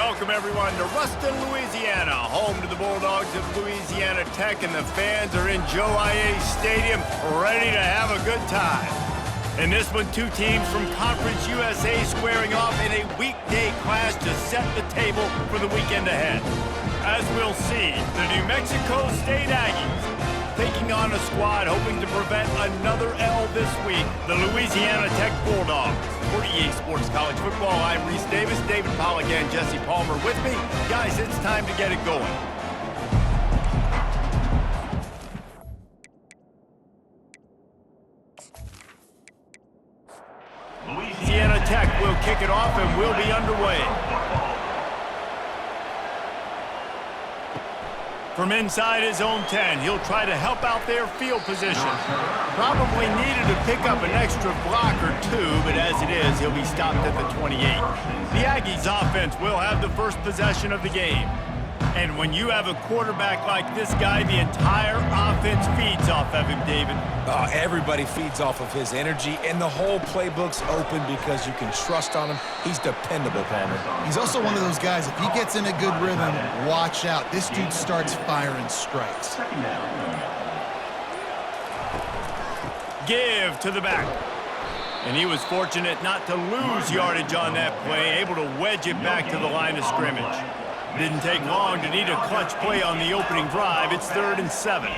Welcome, everyone, to Ruston, Louisiana, home to the Bulldogs of Louisiana Tech, and the fans are in Joe I.A. Stadium ready to have a good time. In this one, two teams from Conference USA squaring off in a weekday clash to set the table for the weekend ahead. As we'll see, the New Mexico State Aggies taking on a squad hoping to prevent another L this week, the Louisiana Tech Bulldogs. For EA Sports College Football, I'm Reese Davis, David Pollack, and Jesse Palmer with me. Guys, it's time to get it going. Louisiana Tech will kick it off and will be underway. From inside his own 10, he'll try to help out their field position. Probably needed to pick up an extra block or two, but as it is, he'll be stopped at the 28. The Aggies offense will have the first possession of the game. And when you have a quarterback like this guy, the entire offense feeds off of him, David. Everybody feeds off of his energy, and the whole playbook's open because you can trust on him. He's dependable, Palmer. He's also one of those guys, if he gets in a good rhythm, watch out. This dude starts firing strikes. Give to the back. And he was fortunate not to lose yardage on that play, able to wedge it back to the line of scrimmage. Didn't take long to need a clutch play on the opening drive. It's 3rd and 7.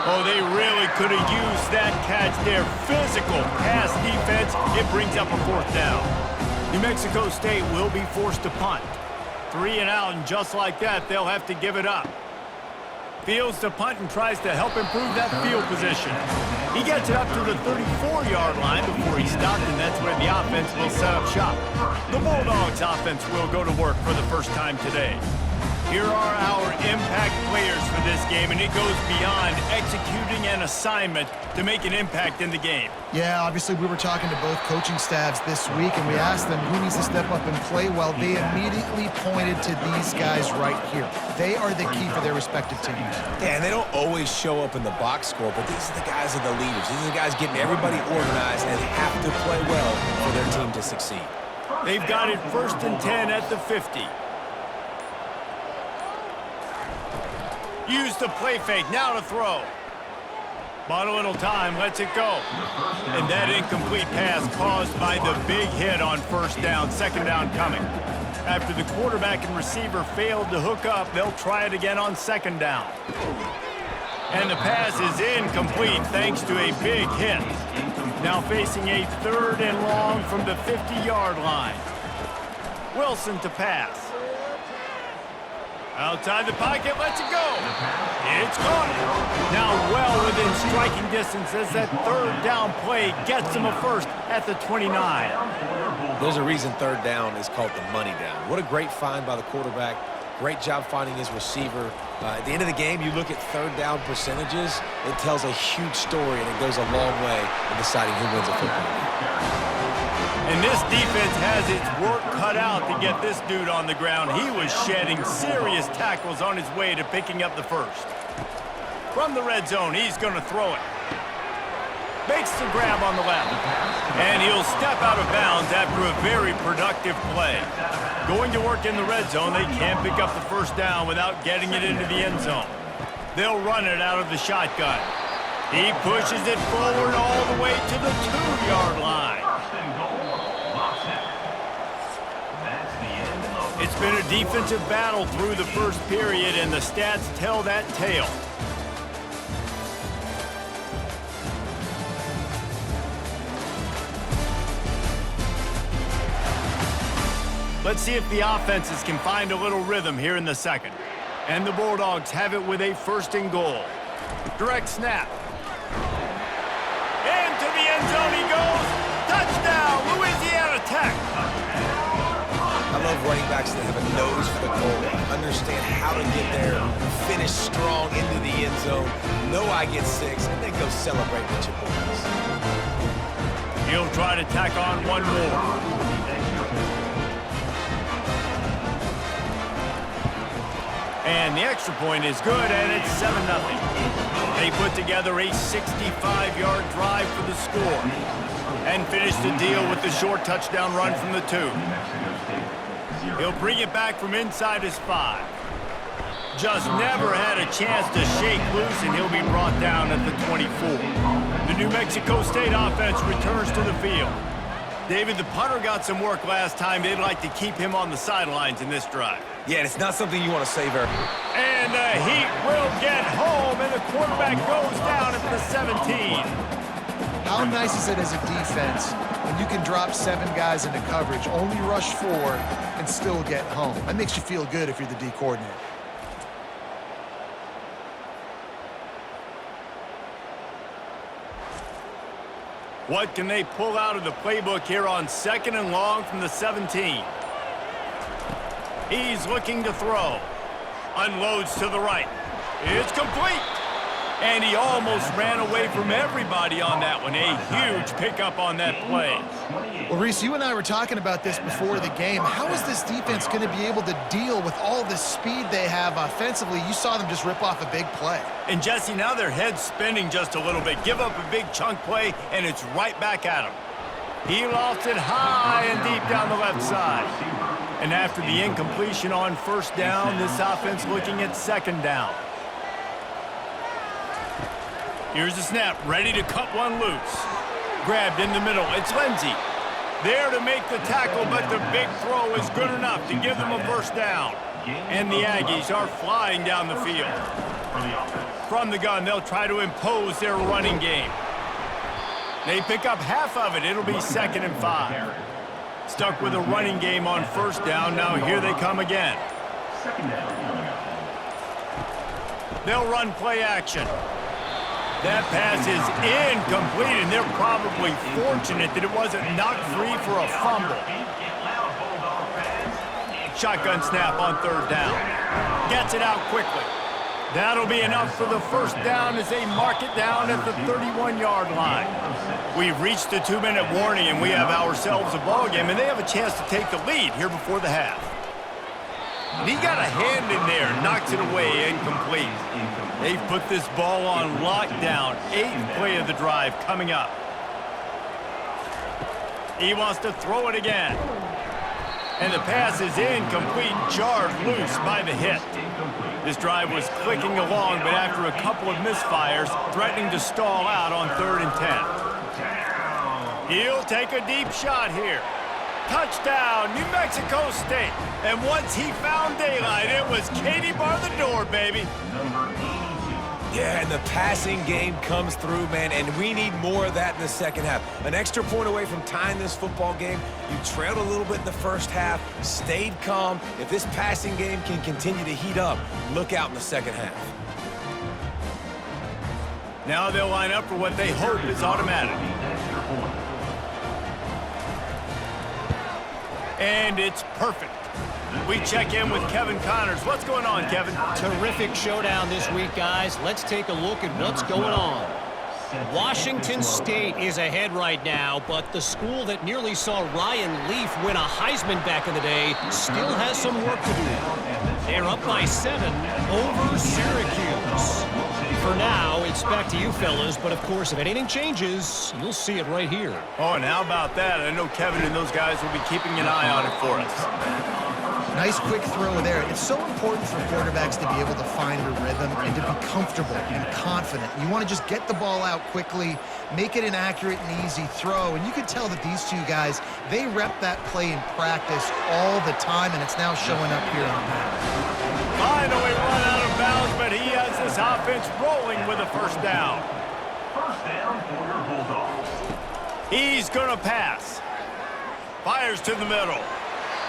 Oh, they really could have used that catch there. Physical pass defense. It brings up a 4th down. New Mexico State will be forced to punt. 3 and out, and just like that, they'll have to give it up. Fields to punt and tries to help improve that field position. He gets it up to the 34-yard line before he stopped, and that's where the offense will set up shop. The Bulldogs offense will go to work for the first time today. Here are our impact players for this game, and it goes beyond executing an assignment to make an impact in the game. Yeah, obviously we were talking to both coaching staffs this week, and we asked them who needs to step up and play well. They immediately pointed to these guys right here. They are the key for their respective teams. Yeah, and they don't always show up in the box score, but these are the guys that are the leaders. These are the guys getting everybody organized and have to play well for their team to succeed. They've got it 1st and 10 at the 50. Use the play fake, now to throw. Bought a little time, lets it go. And that incomplete pass caused by the big hit on 1st down, 2nd down coming. After the quarterback and receiver failed to hook up, they'll try it again on 2nd down. And the pass is incomplete thanks to a big hit. Now facing a 3rd and long from the 50-yard line. Wilson to pass. Outside the pocket, lets it go. It's caught. Now well within striking distance as that 3rd down play gets him a first at the 29. There's a reason 3rd down is called the money down. What a great find by the quarterback. Great job finding his receiver. At the end of the game, you look at 3rd down percentages. It tells a huge story, and it goes a long way in deciding who wins a football game. And this defense has its work cut out to get this dude on the ground. He was shedding serious tackles on his way to picking up the first. From the red zone, he's going to throw it. Makes the grab on the left. And he'll step out of bounds after a very productive play. Going to work in the red zone, they can't pick up the 1st down without getting it into the end zone. They'll run it out of the shotgun. He pushes it forward all the way to the 2-yard line. It's been a defensive battle through the 1st period, and the stats tell that tale. Let's see if the offenses can find a little rhythm here in the 2nd. And the Bulldogs have it with a 1st and goal. Direct snap. Into the end zone he goes. Touchdown, Louisiana Tech. I love running backs that have a nose for the goal line, understand how to get there, finish strong into the end zone, know I get 6, and then go celebrate with your boys. He'll try to tack on one more. And the extra point is good, and it's 7-0. They put together a 65-yard drive for the score and finished the deal with the short touchdown run from the 2. He'll bring it back from inside his 5. Just never had a chance to shake loose, and he'll be brought down at the 24. The New Mexico State offense returns to the field. David, the punter got some work last time. They'd like to keep him on the sidelines in this drive. Yeah, it's not something you want to say very. And the Heat will get home, and the quarterback goes down at the 17. How nice is it as a defense when you can drop 7 guys into coverage, only rush 4, and still get home? That makes you feel good if you're the D coordinator. What can they pull out of the playbook here on 2nd and long from the 17? He's looking to throw. Unloads to the right. It's complete. And he almost ran away from everybody on that one. A huge pickup on that play. Well, Reese, you and I were talking about this before the game. How is this defense going to be able to deal with all the speed they have offensively? You saw them just rip off a big play. And, Jesse, now their head's spinning just a little bit. Give up a big chunk play, and it's right back at him. He lofts it high and deep down the left side. And after the incompletion on 1st down, this offense looking at 2nd down. Here's the snap, ready to cut one loose. Grabbed in the middle, it's Lindsey. There to make the tackle, but the big throw is good enough to give them a 1st down. And the Aggies are flying down the field. From the gun, they'll try to impose their running game. They pick up half of it. It'll be 2nd and 5. Stuck with a running game on 1st down. Now here they come again. They'll run play action. That pass is incomplete, and they're probably fortunate that it wasn't knocked free for a fumble. Shotgun snap on 3rd down. Gets it out quickly. That'll be enough for the 1st down as they mark it down at the 31-yard line. We've reached the 2-minute warning, and we have ourselves a ball game, and they have a chance to take the lead here before the half. And he got a hand in there, knocks it away, incomplete. They've put this ball on lockdown. 8th play of the drive coming up. He wants to throw it again. And the pass is incomplete, jarred loose by the hit. This drive was clicking along, but after a couple of misfires, threatening to stall out on 3rd and 10. He'll take a deep shot here. Touchdown, New Mexico State. And once he found daylight, it was Katie bar the door, baby. Yeah, and the passing game comes through, man, and we need more of that in the 2nd half. An extra point away from tying this football game. You trailed a little bit in the 1st half, stayed calm. If this passing game can continue to heat up, look out in the 2nd half. Now they'll line up for what they hope is automatic. And it's perfect. We check in with Kevin Connors. What's going on, Kevin? Terrific showdown this week, guys. Let's take a look at what's going on. Washington State is ahead right now, but the school that nearly saw Ryan Leaf win a Heisman back in the day still has some work to do. They're up by 7 over Syracuse. For now, it's back to you fellas, but of course, if anything changes, you'll see it right here. Oh, and how about that? I know Kevin and those guys will be keeping an eye on it for us. Nice quick throw there. It's so important for quarterbacks to be able to find a rhythm and to be comfortable and confident. You want to just get the ball out quickly, make it an accurate and easy throw. And you can tell that these two guys, they rep that play in practice all the time, and it's now showing up here on that. Finally run out of bounds, but he has this offense rolling with a 1st down. 1st down for your Bulldogs. He's going to pass. Fires to the middle.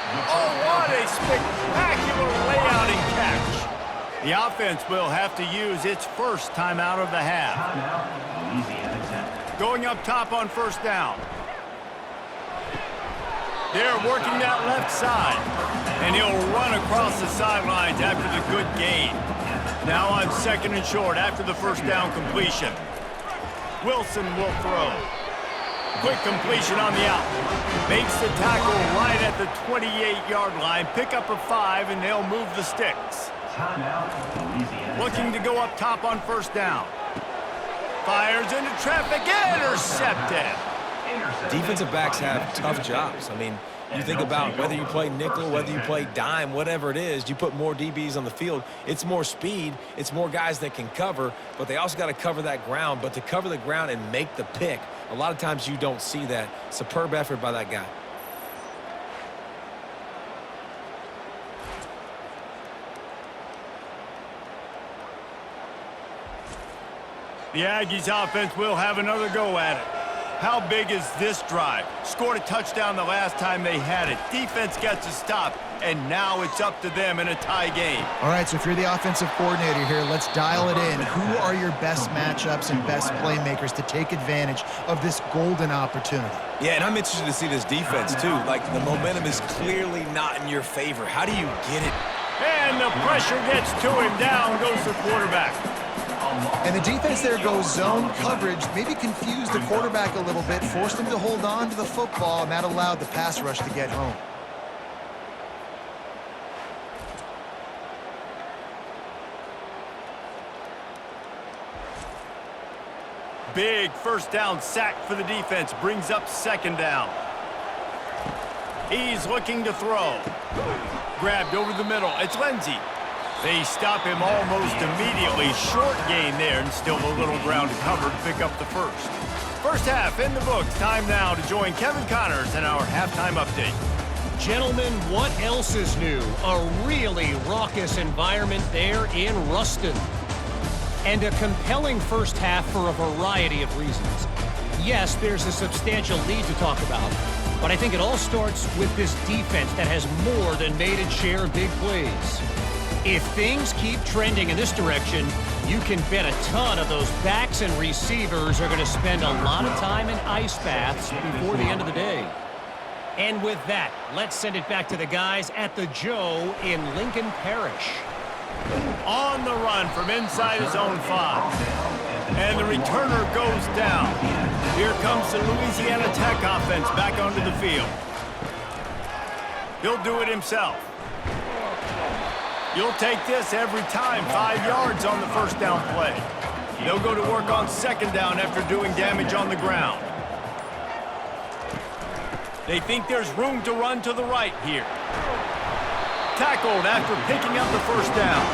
Oh, what a spectacular layout and catch. The offense will have to use its 1st timeout of the half. Going up top on 1st down. They're working that left side. And he'll run across the sidelines after the good gain. Now on 2nd and short after the 1st down completion. Wilson will throw. Quick completion on the out. Makes the tackle right at the 28-yard line. Pick up a 5, and they'll move the sticks. Looking to go up top on 1st down. Fires into traffic. Intercepted. Defensive backs have tough jobs. I mean, You think about whether you play nickel, whether you play dime, whatever it is, you put more DBs on the field. It's more speed. It's more guys that can cover, but they also got to cover that ground. But to cover the ground and make the pick, a lot of times you don't see that. Superb effort by that guy. The Aggies offense will have another go at it. How big is this drive? Scored a touchdown the last time they had it. Defense gets a stop, and now it's up to them in a tie game. All right, so if you're the offensive coordinator here, let's dial it in. Who are your best matchups and best playmakers to take advantage of this golden opportunity? Yeah, and I'm interested to see this defense, too. Like, the momentum is clearly not in your favor. How do you get it? And the pressure gets to him. Down goes the quarterback. And the defense there goes zone coverage, maybe confused the quarterback a little bit, forced him to hold on to the football, and that allowed the pass rush to get home. Big first down sack for the defense, brings up second down. He's looking to throw. Grabbed over the middle. It's Lindsey. They stop him almost immediately. Short gain there, and still a little ground to cover to pick up the first. First half in the books. Time now to join Kevin Connors in our halftime update. Gentlemen, what else is new? A really raucous environment there in Ruston. And a compelling first half for a variety of reasons. Yes, there's a substantial lead to talk about, but I think it all starts with this defense that has more than made its share of big plays. If things keep trending in this direction, you can bet a ton of those backs and receivers are going to spend a lot of time in ice baths before the end of the day. And with that, let's send it back to the guys at the Joe in Lincoln Parish. On the run from inside his own 5. And the returner goes down. Here comes the Louisiana Tech offense back onto the field. He'll do it himself. You'll take this every time. 5 yards on the first down play. They'll go to work on second down after doing damage on the ground. They think there's room to run to the right here. Tackled after picking up the first down.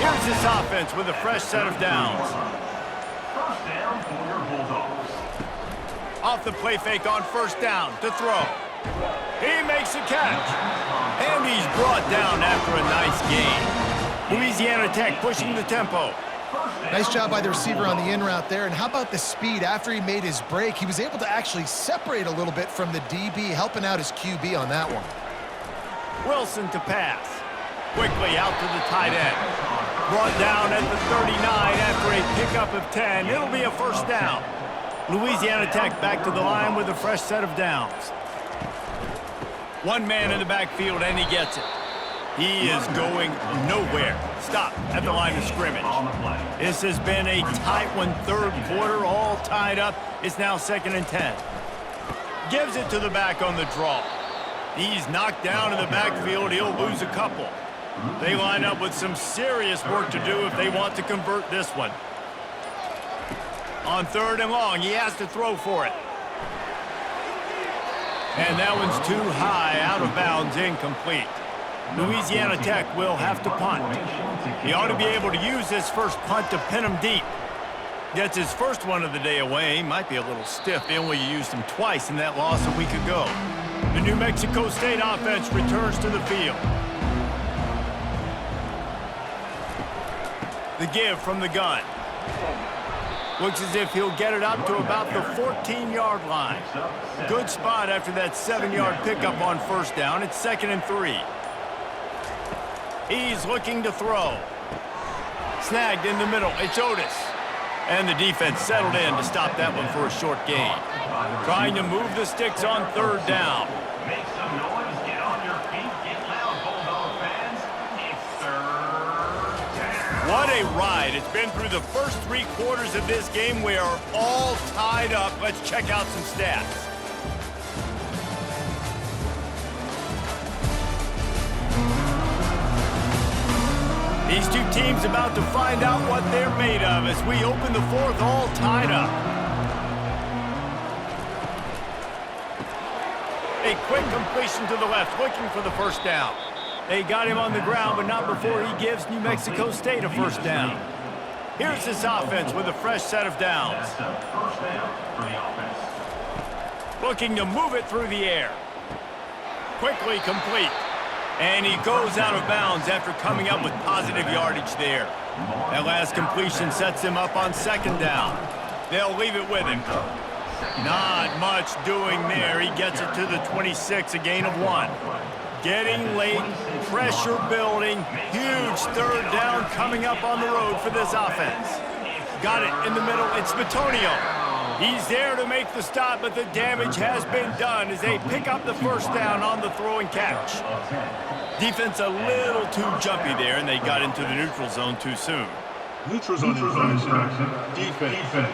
Here's this offense with a fresh set of downs. First down for your Bulldogs. Off the play fake on first down to throw. He makes a catch. And he's brought down after a nice gain. Louisiana Tech pushing the tempo. Nice job by the receiver on the in route there. And how about the speed after he made his break? He was able to actually separate a little bit from the DB, helping out his QB on that one. Wilson to pass. Quickly out to the tight end. Brought down at the 39 after a pickup of 10. It'll be a first down. Louisiana Tech back to the line with a fresh set of downs. One man in the backfield, and he gets it. He is going nowhere. Stop at the line of scrimmage. This has been a tight one. Third quarter, all tied up. It's now 2nd and 10. Gives it to the back on the draw. He's knocked down in the backfield. He'll lose a couple. They line up with some serious work to do if they want to convert this one. On 3rd and long, he has to throw for it. And that one's too high, out of bounds, incomplete. Louisiana Tech will have to punt. He ought to be able to use this first punt to pin him deep. Gets his first one of the day away. He might be a little stiff. They only used him twice in that loss a week ago. The New Mexico State offense returns to the field. The give from the gun. Looks as if he'll get it up to about the 14-yard line. Good spot after that 7-yard pickup on first down. It's 2nd and 3. He's looking to throw. Snagged in the middle. It's Otis. And the defense settled in to stop that one for a short gain. Trying to move the sticks on 3rd down. Make some noise, get on your feet, get loud, Bulldog fans. It's 3rd down. What a ride. It's been through the first 3 quarters of this game. We are all tied up. Let's check out some stats. These two teams about to find out what they're made of as we open the 4th, all tied up. A quick completion to the left, looking for the first down. They got him on the ground, but not before he gives New Mexico State a first down. Here's this offense with a fresh set of downs. That's a first down for the offense. Looking to move it through the air. Quickly complete. And he goes out of bounds after coming up with positive yardage there. That last completion sets him up on second down. They'll leave it with him. Not much doing there. He gets it to the 26, a gain of 1. Getting late, pressure building, huge third down coming up on the road for this offense. Got it in the middle, it's Bitonio. He's there to make the stop, but the damage has been done as they pick up the first down on the throw and catch. Defense a little too jumpy there, and they got into the neutral zone too soon. Neutral zone infraction. Defense.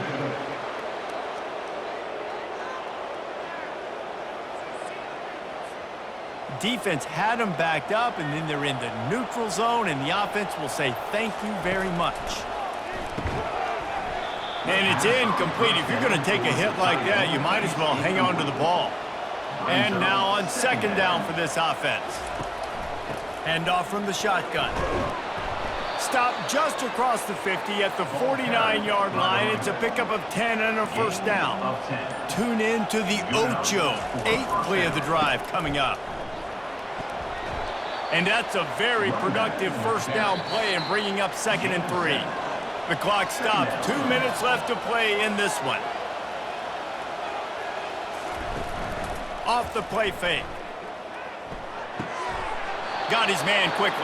Defense had them backed up, and then they're in the neutral zone, and the offense will say thank you very much. And it's incomplete. If you're going to take a hit like that, you might as well hang on to the ball. And now on second down for this offense. Hand off from the shotgun. Stop just across the 50 at the 49-yard line. It's a pickup of 10 and a first down. Tune in to the Ocho, 8th play of the drive coming up. And that's a very productive first down play and bringing up 2nd and 3. The clock stops. 2 minutes left to play in this one. Off the play fake. Got his man quickly.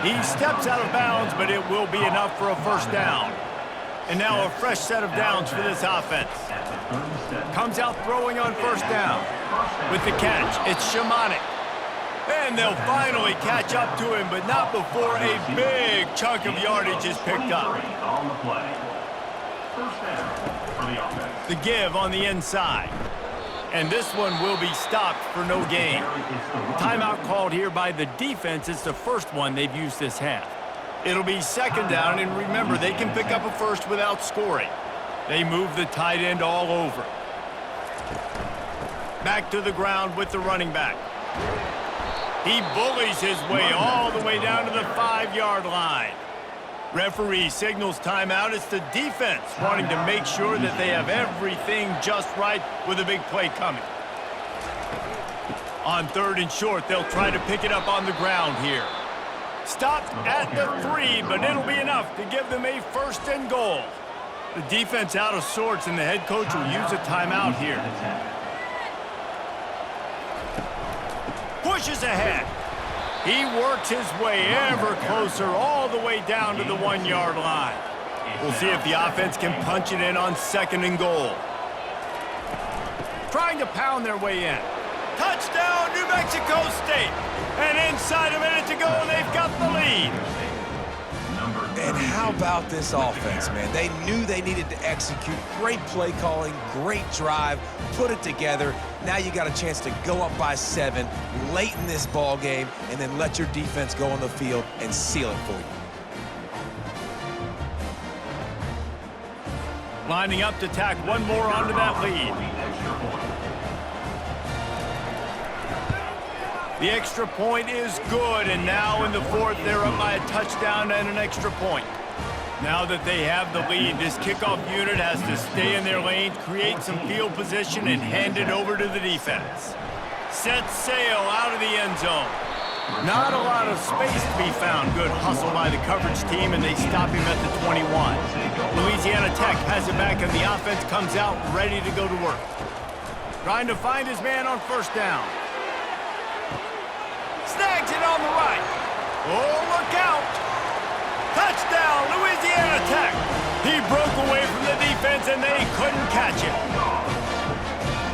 He steps out of bounds, but it will be enough for a first down. And now a fresh set of downs for this offense. Comes out throwing on first down. With the catch, it's Shamanik. And they'll finally catch up to him, but not before a big chunk of yardage is picked up. On the play. First down for the offense. The give on the inside. And this one will be stopped for no gain. Timeout called here by the defense. It's the first one they've used this half. It'll be second down, and remember, they can pick up a first without scoring. They move the tight end all over. Back to the ground with the running back. He bullies his way all the way down to the 5-yard line. Referee signals timeout. It's the defense wanting to make sure that they have everything just right with a big play coming. On 3rd and short, they'll try to pick it up on the ground here. Stopped at the 3, but it'll be enough to give them a 1st and goal. The defense out of sorts, and the head coach will use a timeout here. Pushes ahead. He works his way ever closer all the way down to the 1-yard line. We'll see if the offense can punch it in on 2nd and goal. Trying to pound their way in. Touchdown, New Mexico State. And inside a minute to go, they've got the lead. And how about this offense, man? They knew they needed to execute. Great play calling, great drive, put it together. Now you got a chance to go up by 7 late in this ball game and then let your defense go on the field and seal it for you. Lining up to tack one more onto that lead. The extra point is good, and now in the 4th, they're up by a touchdown and an extra point. Now that they have the lead, this kickoff unit has to stay in their lane, create some field position, and hand it over to the defense. Set sail out of the end zone. Not a lot of space to be found. Good hustle by the coverage team, and they stop him at the 21. Louisiana Tech has it back, and the offense comes out ready to go to work. Trying to find his man on first down. Snags it on the right. Oh, look out. Touchdown, Louisiana Tech. He broke away from the defense, and they couldn't catch him.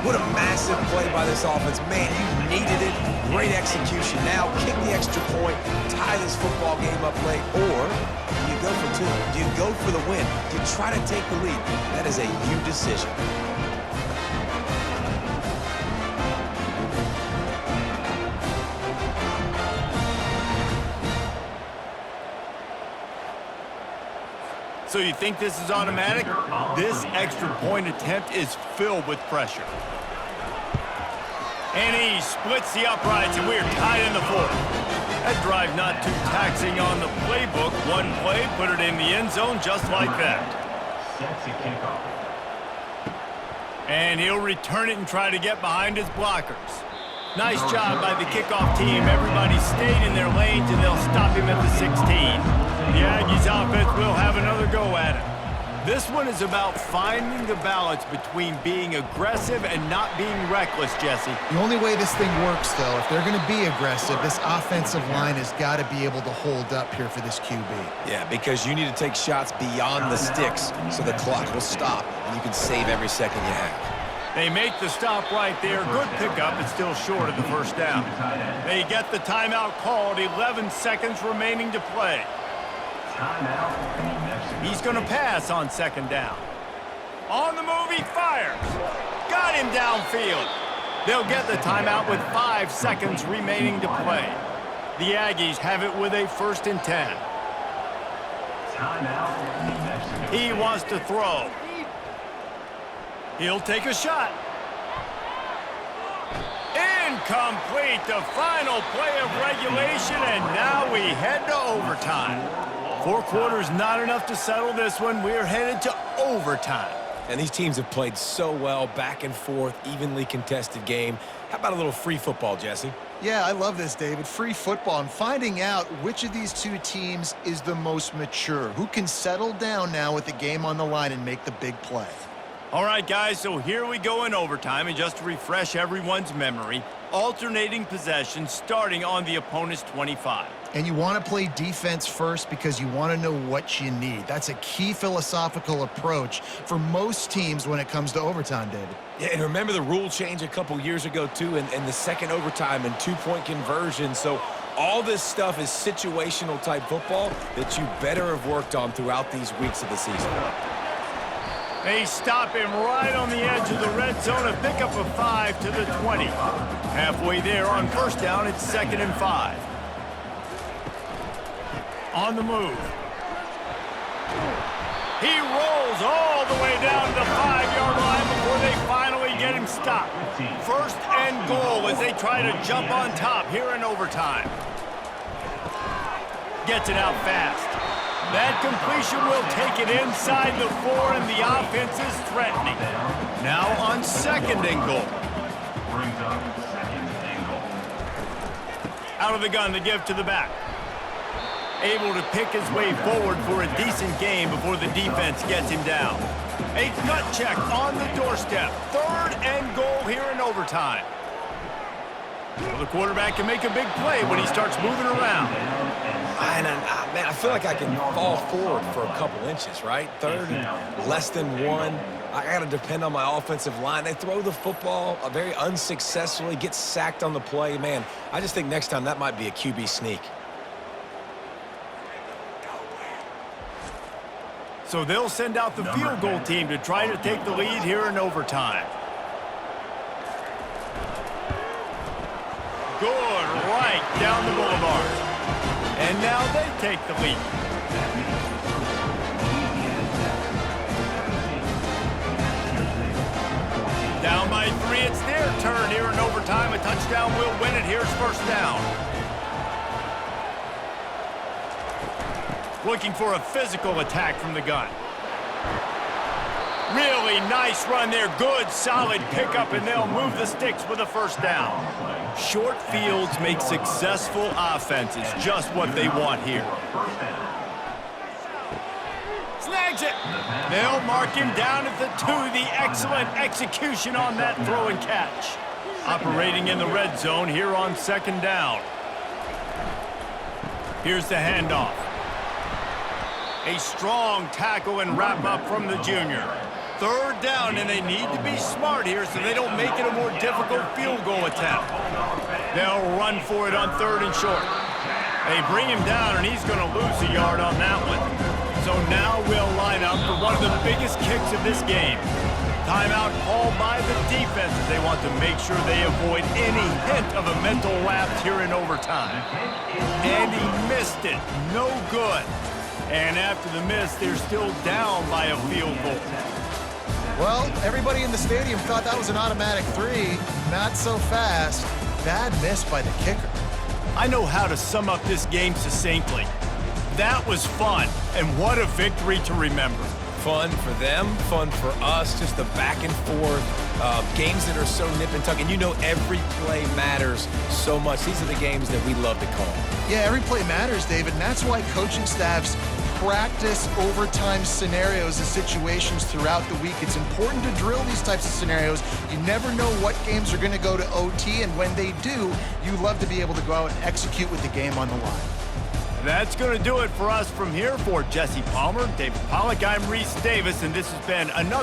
What a massive play by this offense. Man, you needed it. Great execution. Now kick the extra point, tie this football game up late, or do you go for 2? Do you go for the win? Do you try to take the lead? That is a you decision. So you think this is automatic? This extra point attempt is filled with pressure. And he splits the uprights, and we're tied in the fourth. That drive not too taxing on the playbook. One play, put it in the end zone just like that. Sets a kickoff. And he'll return it and try to get behind his blockers. Nice job by the kickoff team. Everybody stayed in their lanes, and they'll stop him at the 16. The Aggies offense will have another go at it. This one is about finding the balance between being aggressive and not being reckless, Jesse. The only way this thing works, though, if they're going to be aggressive, this offensive line has got to be able to hold up here for this QB. Yeah, because you need to take shots beyond the sticks so the clock will stop and you can save every second you have. They make the stop right there. Good pickup. It's still short of the first down. They get the timeout called. 11 seconds remaining to play. He's going to pass on second down. On the move, he fires. Got him downfield. They'll get the timeout with 5 seconds remaining to play. The Aggies have it with a 1st and 10. He wants to throw. He'll take a shot. Incomplete, the final play of regulation, and now we head to overtime. 4 quarters not enough to settle this one. We're headed to overtime. And these teams have played so well, back and forth, evenly contested game. How about a little free football, Jesse? Yeah, I love this, David. Free football and finding out which of these two teams is the most mature, who can settle down now with the game on the line and make the big play. All right, guys, so here we go in overtime, and just to refresh everyone's memory, alternating possession starting on the opponent's 25. And you want to play defense first because you want to know what you need. That's a key philosophical approach for most teams when it comes to overtime, David. Yeah, and remember the rule change a couple years ago, too, and the second overtime and 2-point conversion. So all this stuff is situational type football that you better have worked on throughout these weeks of the season. They stop him right on the edge of the red zone, a pickup of 5 to the 20. Halfway there on first down, it's 2nd and 5. On the move. He rolls all the way down to the 5-yard line before they finally get him stopped. 1st and goal as they try to jump on top here in overtime. Gets it out fast. That completion will take it inside the 4, and the offense is threatening. Now on 2nd and goal. Brings up 2nd and goal. Out of the gun, the give to the back. Able to pick his way forward for a decent game before the defense gets him down. A gut check on the doorstep. 3rd and goal here in overtime. Well, the quarterback can make a big play when he starts moving around. Man, I feel like I can fall forward for a couple inches, right? 3rd and less than 1. I got to depend on my offensive line. They throw the football very unsuccessfully, get sacked on the play. Man, I just think next time that might be a QB sneak. So they'll send out the field goal team to try to take the lead here in overtime. Good right down the boulevard. And now they take the lead. Down by 3, it's their turn here in overtime. A touchdown will win it. Here's first down. Looking for a physical attack from the gun. Really nice run there. Good, solid pickup, and they'll move the sticks with a first down. Short fields make successful offenses just what they want here. Snags it. They'll mark him down at the 2. The excellent execution on that throw and catch. Operating in the red zone here on 2nd down. Here's the handoff. A strong tackle and wrap-up from the junior. 3rd down, and they need to be smart here so they don't make it a more difficult field goal attempt. They'll run for it on 3rd and short. They bring him down, and he's going to lose a yard on that one. So now we'll line up for one of the biggest kicks of this game. Timeout called by the defense as they want to make sure they avoid any hint of a mental lapse here in overtime. And he missed it. No good. And after the miss, they're still down by a field goal. Well, everybody in the stadium thought that was an automatic 3. Not so fast. Bad miss by the kicker. I know how to sum up this game succinctly. That was fun, and what a victory to remember. Fun for them, fun for us, just the back and forth, games that are so nip and tuck, and you know every play matters so much. These are the games that we love to call. Yeah, every play matters, David, and that's why coaching staffs practice overtime scenarios and situations throughout the week. It's important to drill these types of scenarios. You never know what games are going to go to OT, and when they do, you love to be able to go out and execute with the game on the line. That's going to do it for us from here. For Jesse Palmer, David Pollack, I'm Reese Davis, and this has been another